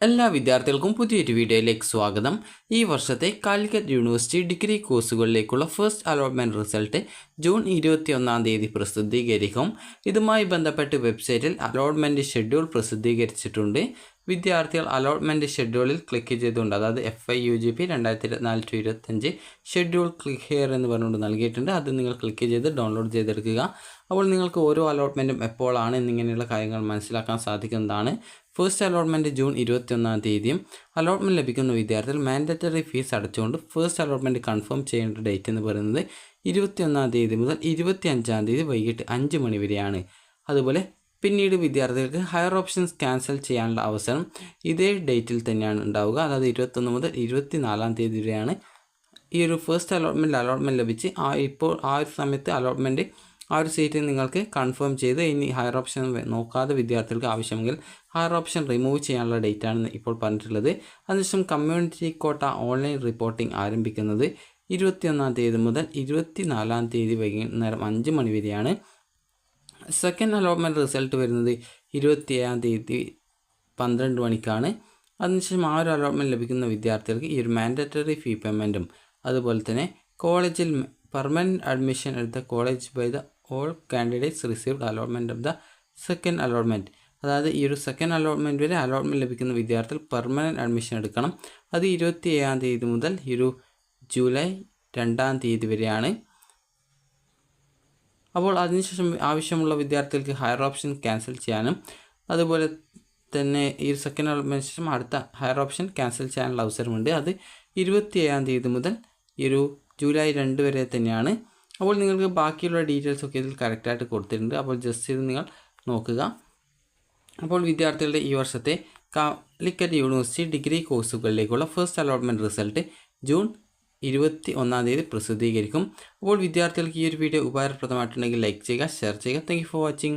എല്ലാ വിദ്യാർത്ഥികൾക്കും പുതിയൊരു വീഡിയോയിലേക്ക് സ്വാഗതം. ഈ വർഷത്തെ കാലിക്കറ്റ് യൂണിവേഴ്സിറ്റി ഡിഗ്രി കോഴ്സുകളിലേക്കുള്ള ഫസ്റ്റ് അലോട്ട്മെൻറ്റ് റിസൾട്ട് ജൂൺ 21 പ്രസിദ്ധീകരിക്കും. ഇതുമായി ബന്ധപ്പെട്ട് വെബ്സൈറ്റിൽ അലോട്ട്മെൻറ്റ് ഷെഡ്യൂൾ പ്രസിദ്ധീകരിച്ചിട്ടുണ്ട്. വിദ്യാർത്ഥികൾ അലോട്ട്മെൻറ്റ് ഷെഡ്യൂളിൽ ക്ലിക്ക് ചെയ്തുകൊണ്ട്, അതായത് FIUGP 2024-25 ഷെഡ്യൂൾ ക്ലിക്ക് ഹിയർ എന്ന് പറഞ്ഞുകൊണ്ട് നൽകിയിട്ടുണ്ട്. അത് നിങ്ങൾ ക്ലിക്ക് ചെയ്ത് ഡൗൺലോഡ് ചെയ്തെടുക്കുക. അപ്പോൾ നിങ്ങൾക്ക് ഓരോ അലോട്ട്മെൻറ്റും എപ്പോഴാണ് എന്നിങ്ങനെയുള്ള കാര്യങ്ങൾ മനസ്സിലാക്കാൻ സാധിക്കുന്നതാണ്. ഫസ്റ്റ് അലോട്ട്മെൻറ്റ് ജൂൺ 21 അലോട്ട്മെൻറ്റ് ലഭിക്കുന്ന വിദ്യാർത്ഥികൾ മാൻഡറ്ററി ഫീസ് അടച്ചുകൊണ്ട് ഫസ്റ്റ് അലോട്ട്മെൻറ്റ് കൺഫേം ചെയ്യേണ്ട ഡേറ്റ് എന്ന് പറയുന്നത് 21 മുതൽ 25 വൈകിട്ട് 5 മണി വരെയാണ്. അതുപോലെ പിന്നീട് വിദ്യാർത്ഥികൾക്ക് ഹയർ ഓപ്ഷൻസ് ക്യാൻസൽ ചെയ്യാനുള്ള അവസരം ഇതേ ഡേറ്റിൽ തന്നെയാണ് ഉണ്ടാവുക. അതായത് 21 മുതൽ 24 വരെയാണ് ഈ ഒരു ഫസ്റ്റ് അലോട്ട്മെൻറ്റ് ലഭിച്ച് ഇപ്പോൾ ആ ഒരു സമയത്ത് അലോട്ട്മെൻറ്റ് ആ ഒരു സീറ്റ് നിങ്ങൾക്ക് കൺഫേം ചെയ്ത് ഇനി ഹയർ ഓപ്ഷൻ നോക്കാതെ വിദ്യാർത്ഥികൾക്ക് ആവശ്യമെങ്കിൽ ഹയർ ഓപ്ഷൻ റിമൂവ് ചെയ്യാനുള്ള ഡേറ്റാണ് ഇപ്പോൾ പറഞ്ഞിട്ടുള്ളത്. അതിനുശേഷം കമ്മ്യൂണിറ്റി കോട്ട ഓൺലൈൻ റിപ്പോർട്ടിംഗ് ആരംഭിക്കുന്നത് 21 മുതൽ 24 വൈകുന്നേരം 5 മണി വരെയാണ്. സെക്കൻഡ് അലോട്ട്മെൻറ്റ് റിസൾട്ട് വരുന്നത് 27 12 മണിക്കാണ്. അതിനുശേഷം ആ ഒരു അലോട്ട്മെൻറ്റ് ലഭിക്കുന്ന വിദ്യാർത്ഥികൾക്ക് ഈ ഒരു മാൻഡറ്ററി ഫീ പേയ്മെൻറ്റും അതുപോലെ തന്നെ കോളേജിൽ പെർമനൻറ്റ് അഡ്മിഷൻ എടുത്ത college by the all candidates received allotment of the second allotment, അതായത് ഈ ഒരു സെക്കൻഡ് അലോട്ട്മെൻറ്റ് വരെ അലോട്ട്മെൻറ്റ് ലഭിക്കുന്ന വിദ്യാർത്ഥികൾ പെർമനൻറ്റ് അഡ്മിഷൻ എടുക്കണം. അത് 27 മുതൽ ഈ ഒരു ജൂലൈ 2 വരെയാണ്. അപ്പോൾ അതിനുശേഷം ആവശ്യമുള്ള വിദ്യാർത്ഥികൾക്ക് ഹയർ ഓപ്ഷൻ ക്യാൻസൽ ചെയ്യാനും അതുപോലെ തന്നെ ഈ സെക്കൻഡ് അലോട്ട്മെൻറ്റിന് ശേഷം അടുത്ത ഹയർ ഓപ്ഷൻ ക്യാൻസൽ ചെയ്യാനുള്ള അവസരമുണ്ട്. അത് 27 മുതൽ ഈ ഒരു ജൂലൈ 2 വരെ തന്നെയാണ്. അപ്പോൾ നിങ്ങൾക്ക് ബാക്കിയുള്ള ഡീറ്റെയിൽസ് ഒക്കെ ഇതിൽ കറക്റ്റായിട്ട് കൊടുത്തിട്ടുണ്ട്. അപ്പോൾ ജസ്റ്റ് ഇത് നിങ്ങൾ നോക്കുക. അപ്പോൾ വിദ്യാർത്ഥികളുടെ ഈ വർഷത്തെ കാലിക്കറ്റ് യൂണിവേഴ്സിറ്റി ഡിഗ്രി കോഴ്സുകളിലേക്കുള്ള ഫസ്റ്റ് അലോട്ട്മെൻറ്റ് റിസൾട്ട് ജൂൺ 21 പ്രസിദ്ധീകരിക്കും. അപ്പോൾ വിദ്യാർത്ഥികൾക്ക് ഈ ഒരു വീഡിയോ ഉപകാരപ്രദമായിട്ടുണ്ടെങ്കിൽ ലൈക്ക് ചെയ്യുക, ഷെയർ ചെയ്യുക. Thank you for watching.